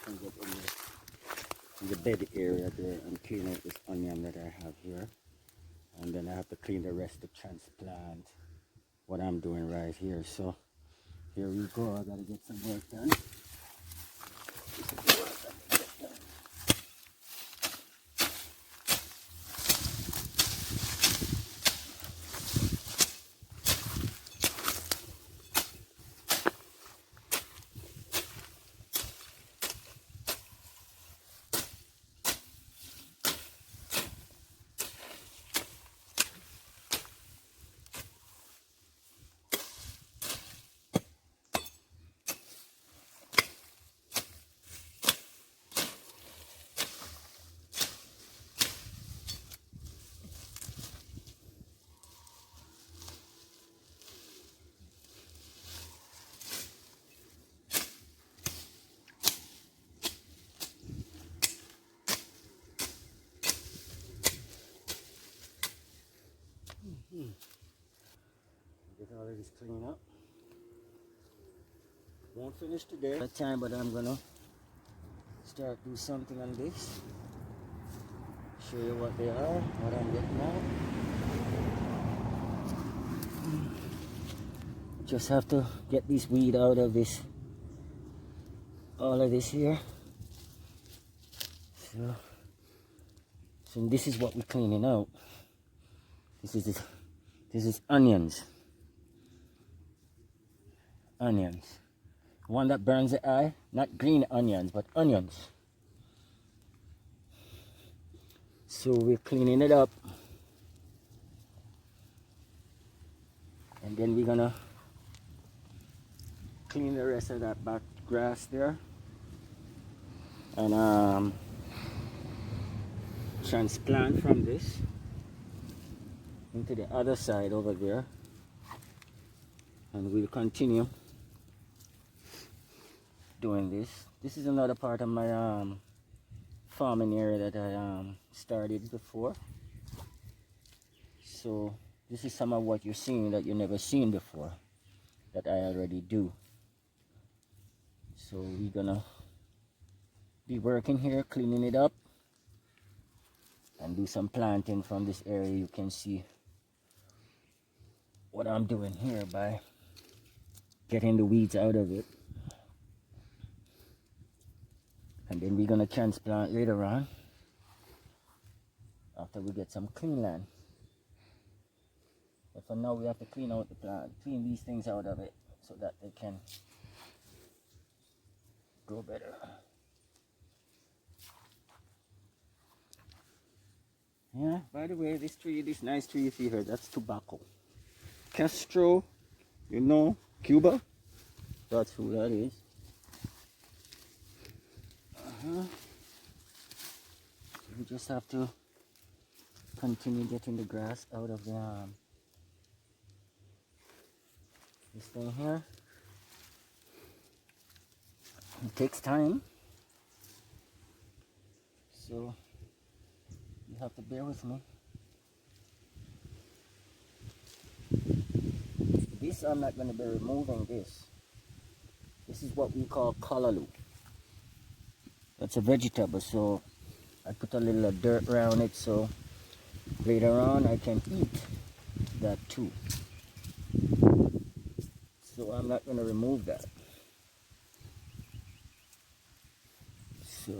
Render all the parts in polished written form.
can get in the bed area there and clean out this onion that I have here. And then I have to clean the rest to transplant what I'm doing right here. So here we go. I gotta get some work done. Get all of this clean up. Won't finish today at time, but I'm gonna start do something on this. Show you what they are, what I'm getting out. Just have to get this weed out of this, all of this here. So this is what we're cleaning out. This is onions. Onions. One that burns the eye, not green onions, but onions. So we're cleaning it up. And then we're gonna clean the rest of that back grass there. And transplant from this into the other side over there. And we'll continue doing this. This is another part of my farming area that I started before. So this is some of what you're seeing that you've never seen before, that I already do. So we're gonna be working here, cleaning it up, and do some planting from this area. You can see what I'm doing here by getting the weeds out of it. And then we're gonna transplant later on after we get some clean land. But for now we have to clean out the plant, clean these things out of it so that they can grow better. Yeah, by the way, this tree, this nice tree you see here, that's tobacco. Castro, you know, Cuba, that's who that is. We just have to continue getting the grass out of the this thing here. It takes time, so you have to bear with me. This I'm not going to be removing this. This is what we call callaloo. That's a vegetable, so I put a little dirt around it so later on I can eat that too. So I'm not going to remove that. So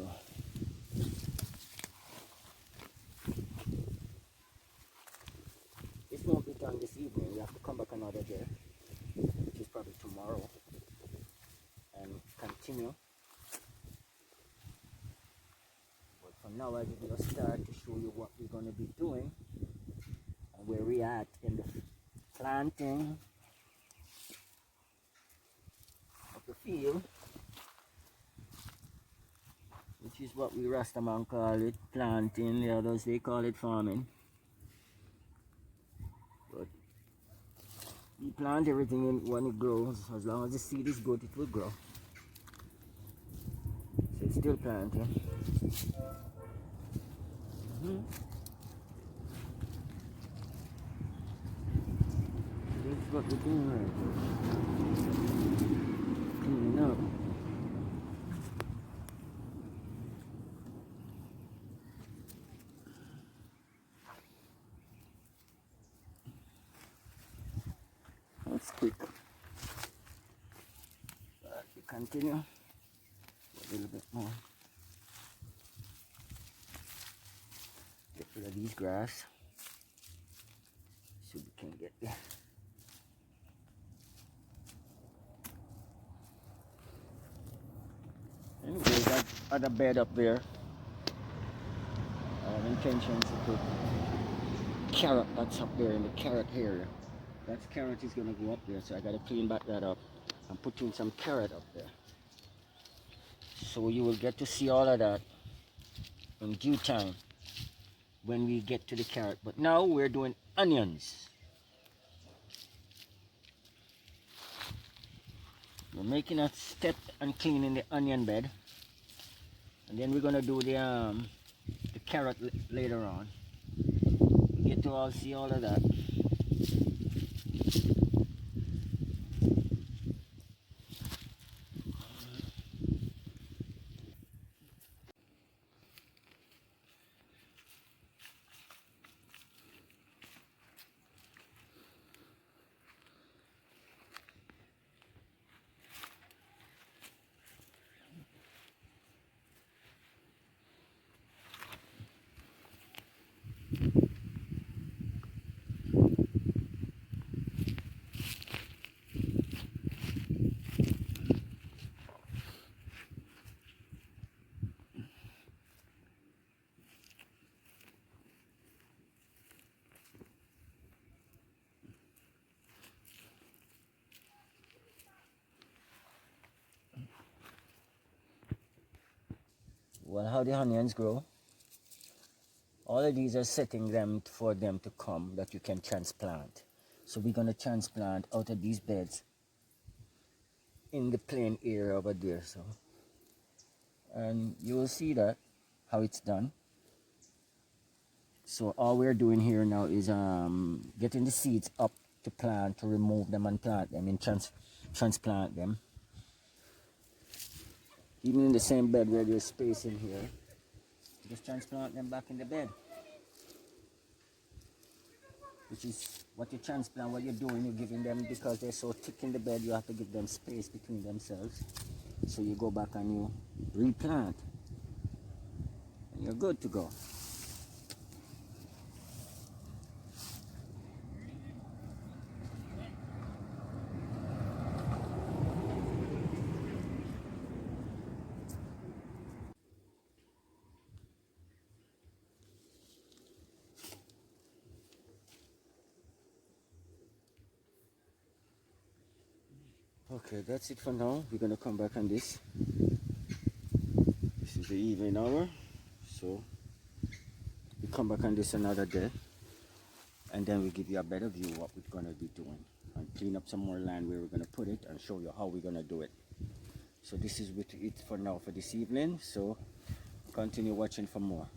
this won't be done this evening. We have to come back another day, which is probably tomorrow, and continue. But for now I give you a start to show you what we're going to be doing and where we at in the planting of the field, which is what we Rasta man call it, planting. The others they call it farming. But we plant everything in when it grows. As long as the seed is good, it will grow. So it's still planting. That's what we're doing right now. Cleaning up. continue a little bit more. Get rid of these grass so we can get there. Anyway, that other bed up there, I have intention to put carrot that's up there in the carrot area. That carrot is gonna go up there, so I gotta clean back that up and put in some carrot up there. So you will get to see all of that in due time when we get to the carrot. But now we're doing onions. We're making a step and cleaning the onion bed, and then we're gonna do the carrot later on. We get to all see all of that. Well, how the onions grow? All of these are setting them for them to come that you can transplant. So we're gonna transplant out of these beds in the plain area over there. So, and you will see that how it's done. So all we're doing here now is getting the seeds up to plant, to remove them and plant them and transplant them. Even in the same bed where there's space in here, just transplant them back in the bed. Which is what you transplant, what you're doing, you're giving them, because they're so thick in the bed, you have to give them space between themselves. So you go back and you replant, and you're good to go. Okay, that's it for now. We're gonna come back on this. This is the evening hour, so we come back on this another day, and then we give you a better view of what we're gonna be doing, and clean up some more land where we're gonna put it, and show you how we're gonna do it. So this is with it for now for this evening. So continue watching for more.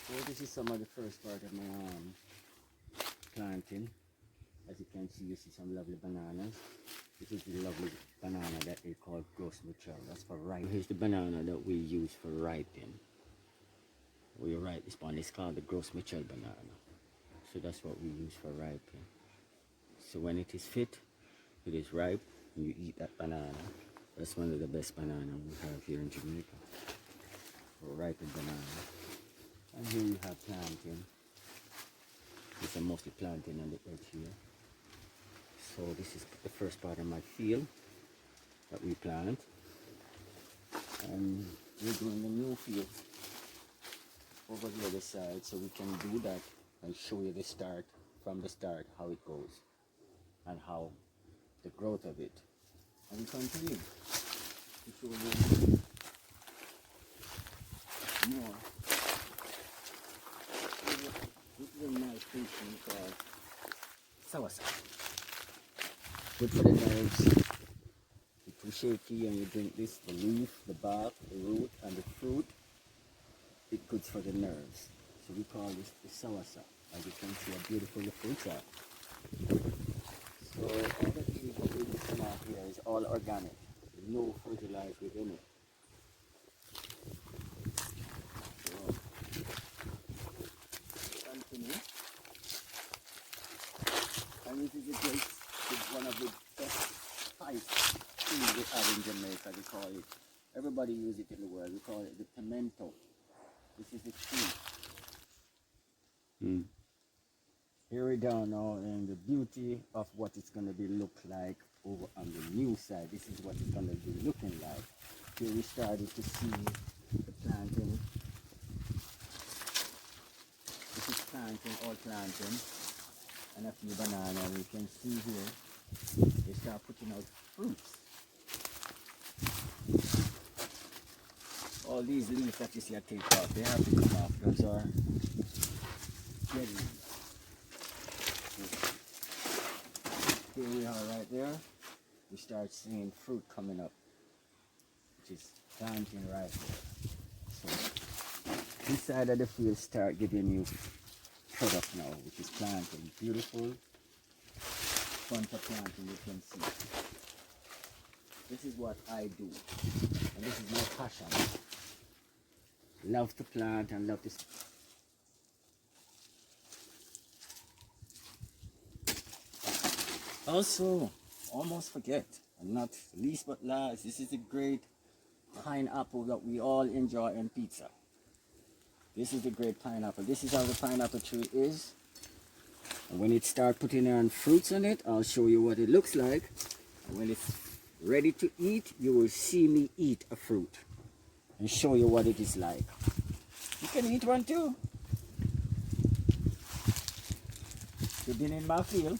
So this is some of the first part of my planting. As you can see, you see some lovely bananas. This is the lovely banana that they call Gros Michel. That's for ripe. Here's the banana that we use for ripening. We ripe this one. It's called the Gros Michel banana. So that's what we use for ripening. So when it is fit, it is ripe, and you eat that banana. That's one of the best bananas we have here in Jamaica. For ripened banana. And here you have plantain. These are mostly plantain on the edge here. So this is the first part of my field that we plant. And we're doing the new field over the other side, so we can do that and show you the start, from the start, how it goes and how the growth of it. And we continue to show you more. This is a nice thing called soursop. Good for the nerves. It's too shaky and you drink this, the leaf, the bark, the root and the fruit. It's good for the nerves. So we call this the soursop. As you can see how beautiful the fruits are. So all the things that we plant here is all organic. There's no fertilizer within it. So continue. And And this is one of the best spice things we have in Jamaica. They call it, everybody use it in the world, we call it the pimento. This is the tree. Here we go now, and the beauty of what it's going to be look like over on the new side. This is what it's going to be looking like. Here we started to see the planting. This is planting, all planting, and a few bananas. You can see here, they start putting out fruits. All these leaves that you see I take off, they have to come off. Those are dead leaves. Here we are right there. We start seeing fruit coming up, which is planting right there. So this side of the field start giving you product now, which is planting. Beautiful, fun for planting, you can see. This is what I do, and this is my passion. Love to plant and love to. Also, almost forget, and not least but last, this is a great pineapple that we all enjoy in pizza. This is the great pineapple. This is how the pineapple tree is. And when it starts putting on fruits on it, I'll show you what it looks like. And when it's ready to eat, you will see me eat a fruit and show you what it is like. You can eat one too. You've been in my field,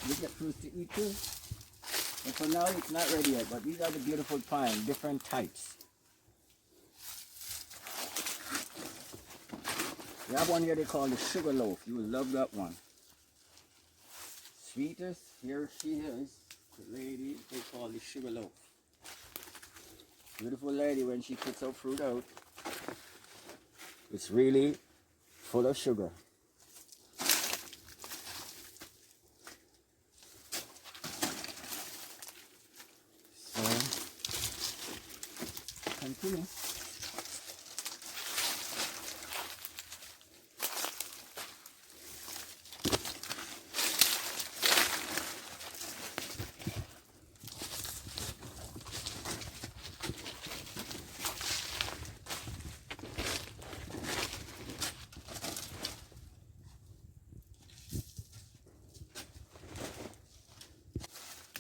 you get fruits to eat too. And for now, it's not ready yet, but these are the beautiful pine, different types. We have one here they call the sugar loaf. You will love that one. Sweetest, here she is, the lady they call the sugar loaf. Beautiful lady, when she puts her fruit out, it's really full of sugar. So, continue.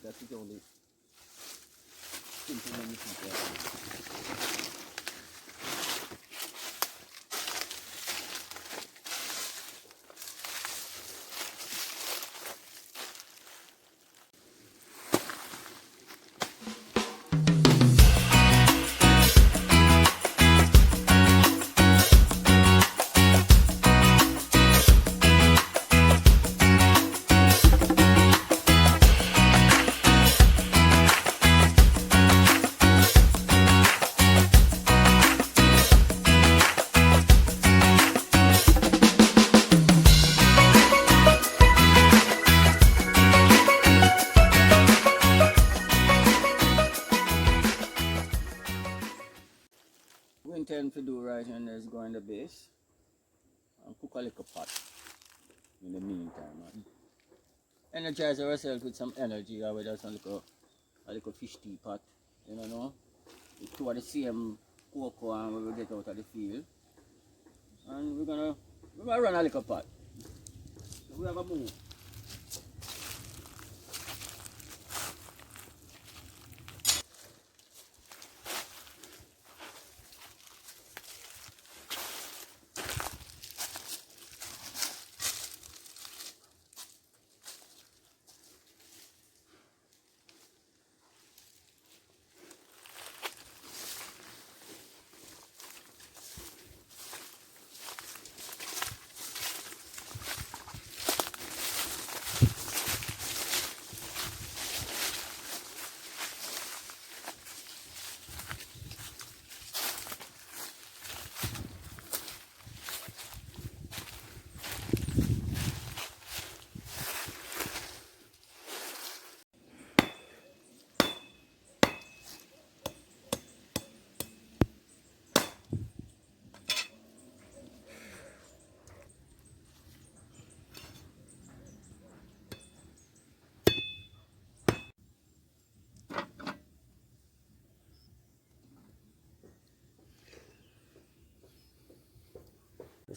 That is the only simple one you can get. We intend to do right here is go in the base and cook a little pot in the meantime. And energize ourselves with some energy or with just a little fish tea pot, you know. It's two of the same cocoa and we will get out of the field. And we're gonna run a little pot. So we have a move.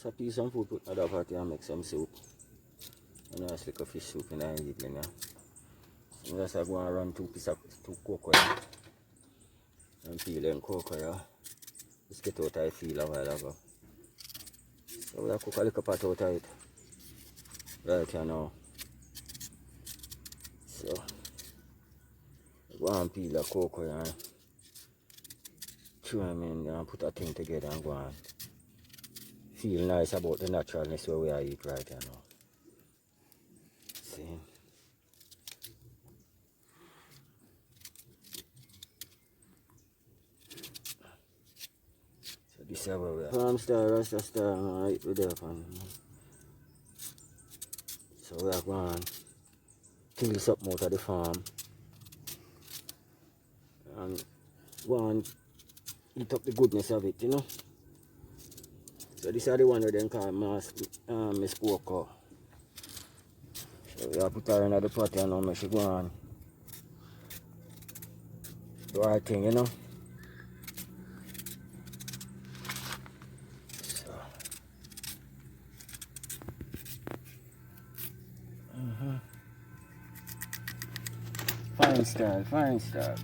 just a piece of food, put another pot and make some soup. And just like a fish soup in the evening. So just go and run two cocoa and peel them cocoa. Just get out I feel a while ago. So we'll cook a little pot out of it. Right here now. So go and peel the cocoa and throw them in there and put a thing together and go and feel nice about the naturalness where we are eat right here now. See? So this is where we are. Farm star, Rasta star, right with that one. So we are going to kill something out of the farm. And go and eat up the goodness of it, you know. So this is the one that they call Miss Coco. So we have put her in the pot and now she go and do her thing, you know. So. Fine style, fine style.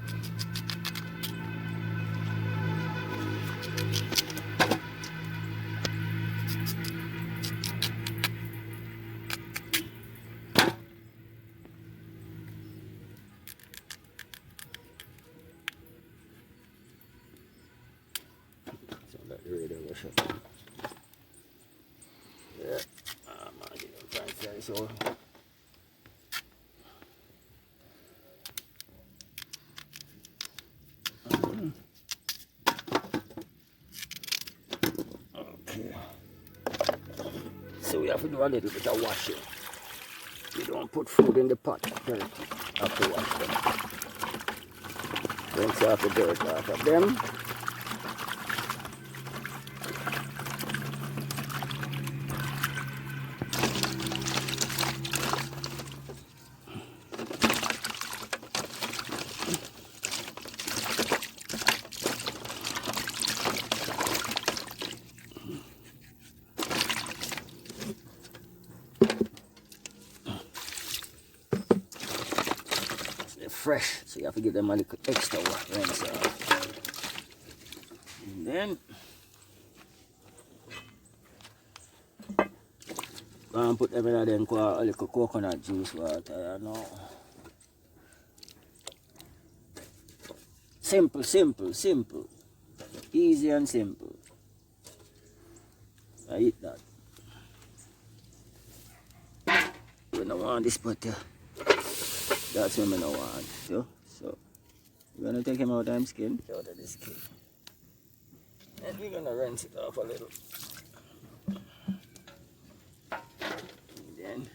So that the radio was shut. Yeah. Man, you know, fine style, so. Okay. So we have to do a little bit of washing. You don't put food in the pot dirty after wash them. Rinse off the dirt off of them. They're fresh, so you have to give them a little extra rinse off. And then go and put them in them a little coconut juice water, you know. Simple, simple, simple. Easy and simple. I eat that. We don't want this, but that's what we don't want. So we're gonna take him out of his skin. Out of the skin. And we're gonna rinse it off a little. And then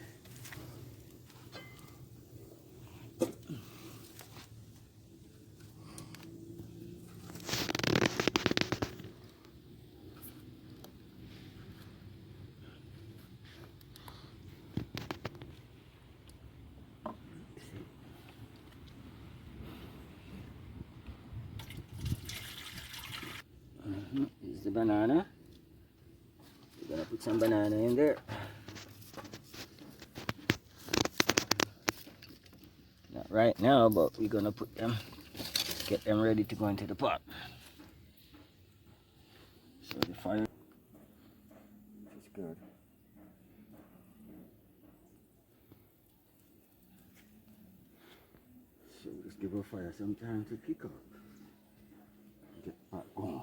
this is the banana. We're gonna put some banana in there. Not right now, but we're gonna put them, get them ready to go into the pot. So the fire is good. So just give our fire some time to kick up. Get pot going.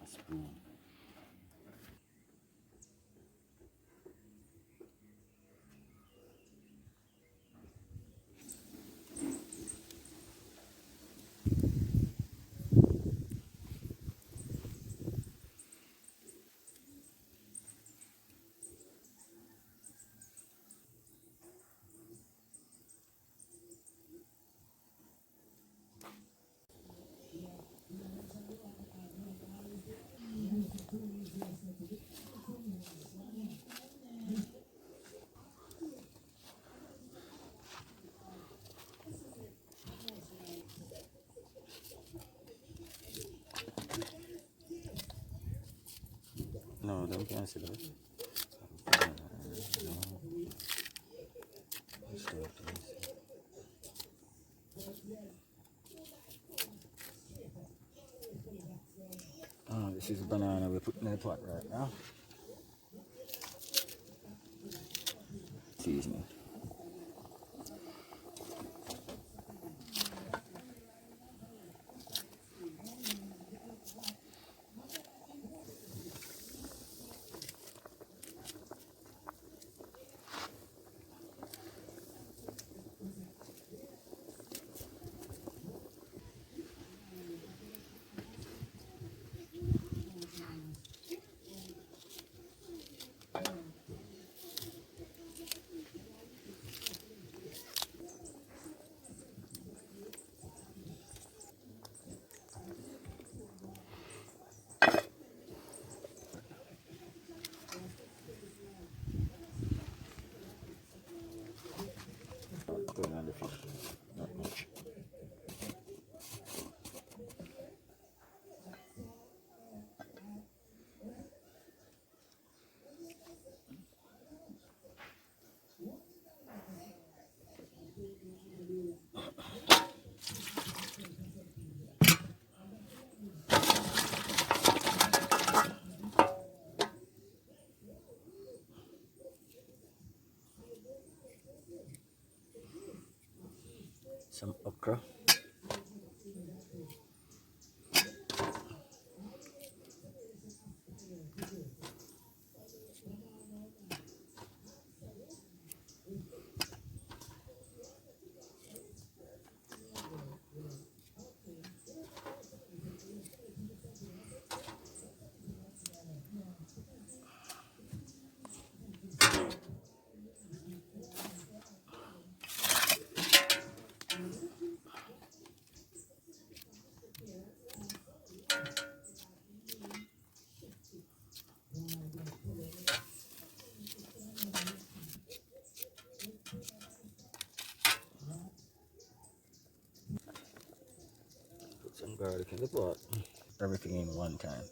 A spoon. them can't see that. Oh, this is banana we're putting in the pot right now. Seasoning. Putting on the fish. Not much. Some okra. Put some garlic in the pot. Everything in one time.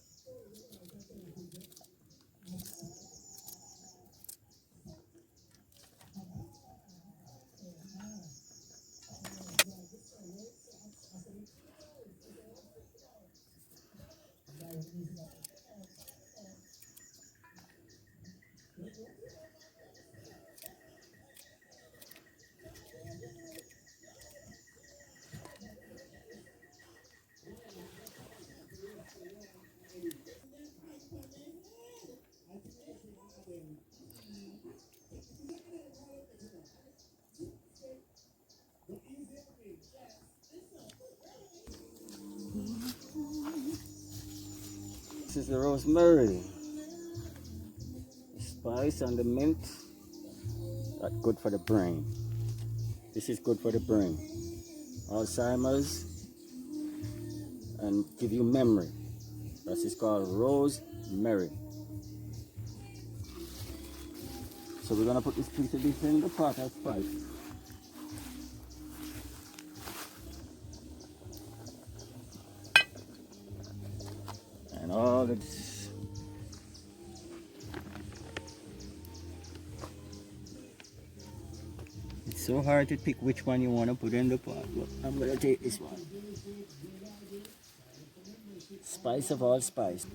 This is the rosemary, the spice and the mint. That's good for the brain. This is good for the brain. Alzheimer's and give you memory. This is called rosemary. So we're gonna put this piece of this in the pot as spice. And all this. It's so hard to pick which one you want to put in the pot, but I'm gonna take this one. Spice of all spice.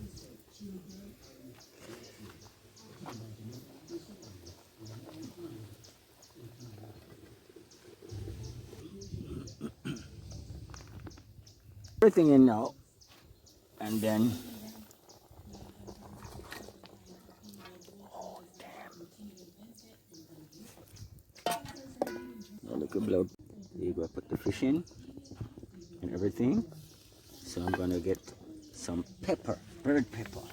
Everything in now, and then a little blood. You go put the fish in and everything. So I'm gonna get some pepper, bird pepper.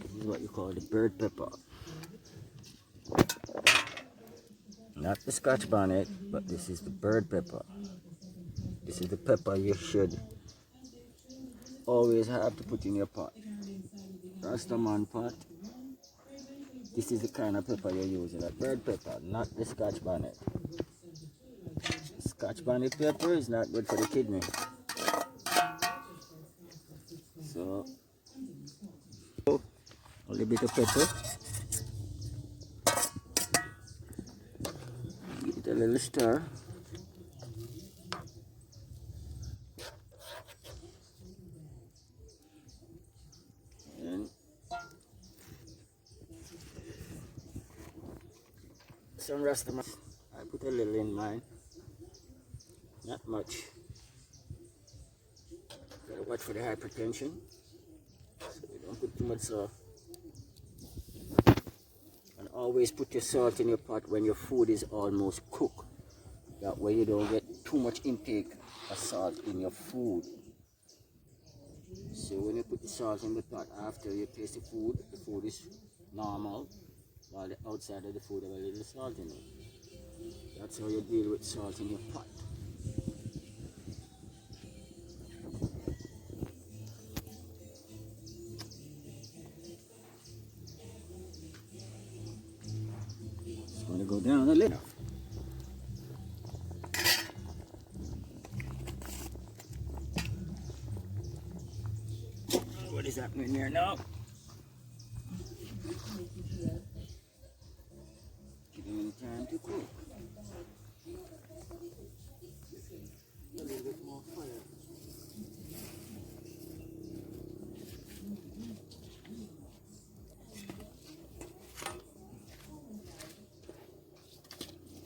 This is what you call the bird pepper. Not the Scotch bonnet, but this is the bird pepper. This is the pepper you should always have to put in your pot. Rasta man pot. This is the kind of pepper you're using, like bird pepper, not the Scotch bonnet. Scotch bonnet pepper is not good for the kidney. So bit of pepper. Give it a little stir. And some Rasta. I put a little in mine. Not much. Gotta watch for the hypertension. So you don't put too much salt. And always put your salt in your pot when your food is almost cooked. That way you don't get too much intake of salt in your food. So when you put the salt in the pot after you taste the food is normal, while the outside of the food have a little salt in it. That's how you deal with salt in your pot. It's going to go down a little. What is happening here now? Giving it time to cook. A little bit more fire.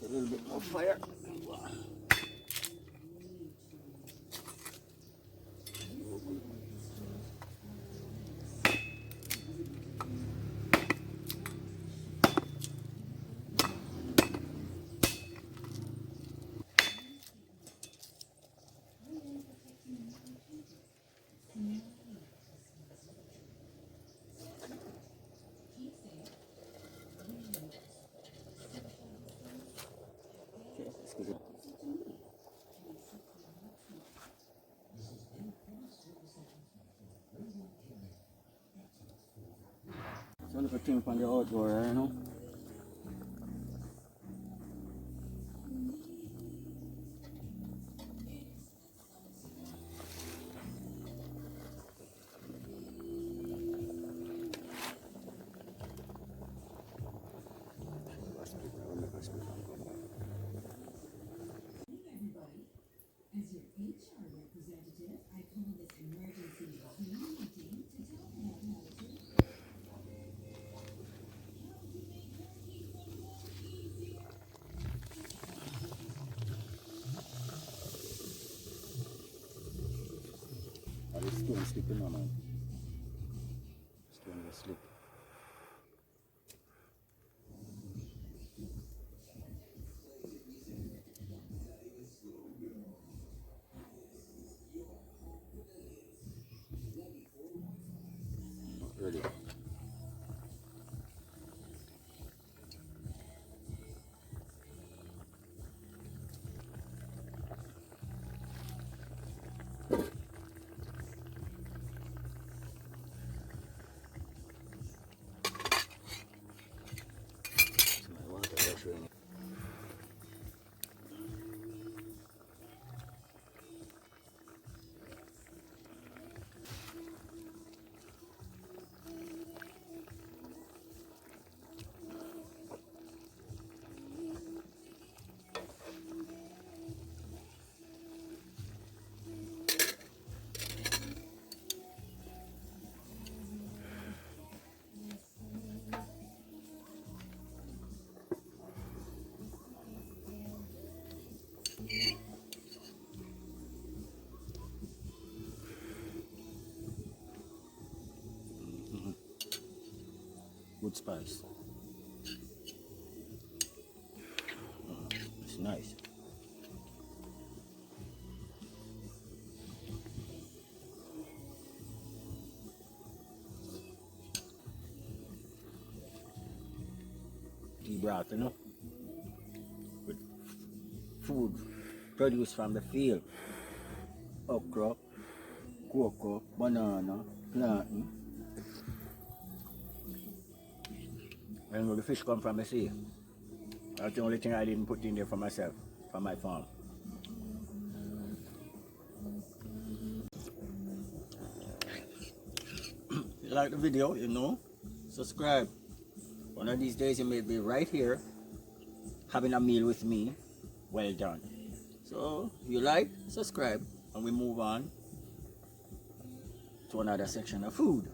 A little bit more fire. Okay, let's get it. So look at thing on the outdoor, you know. As your HR representative, I call this emergency team meeting to tell you how to Oh, the stone slipping on, man. Stone will slip. Not ready. So my water is running. Good spice. It's nice. Tea broth, you know, with food produced from the field. Okra, cocoa, banana, plantain. And the fish come from the sea. That's the only thing I didn't put in there for myself, for my farm. You like the video, you know, subscribe. One of these days you may be right here having a meal with me. Well done. So if you like, subscribe, and we move on to another section of food.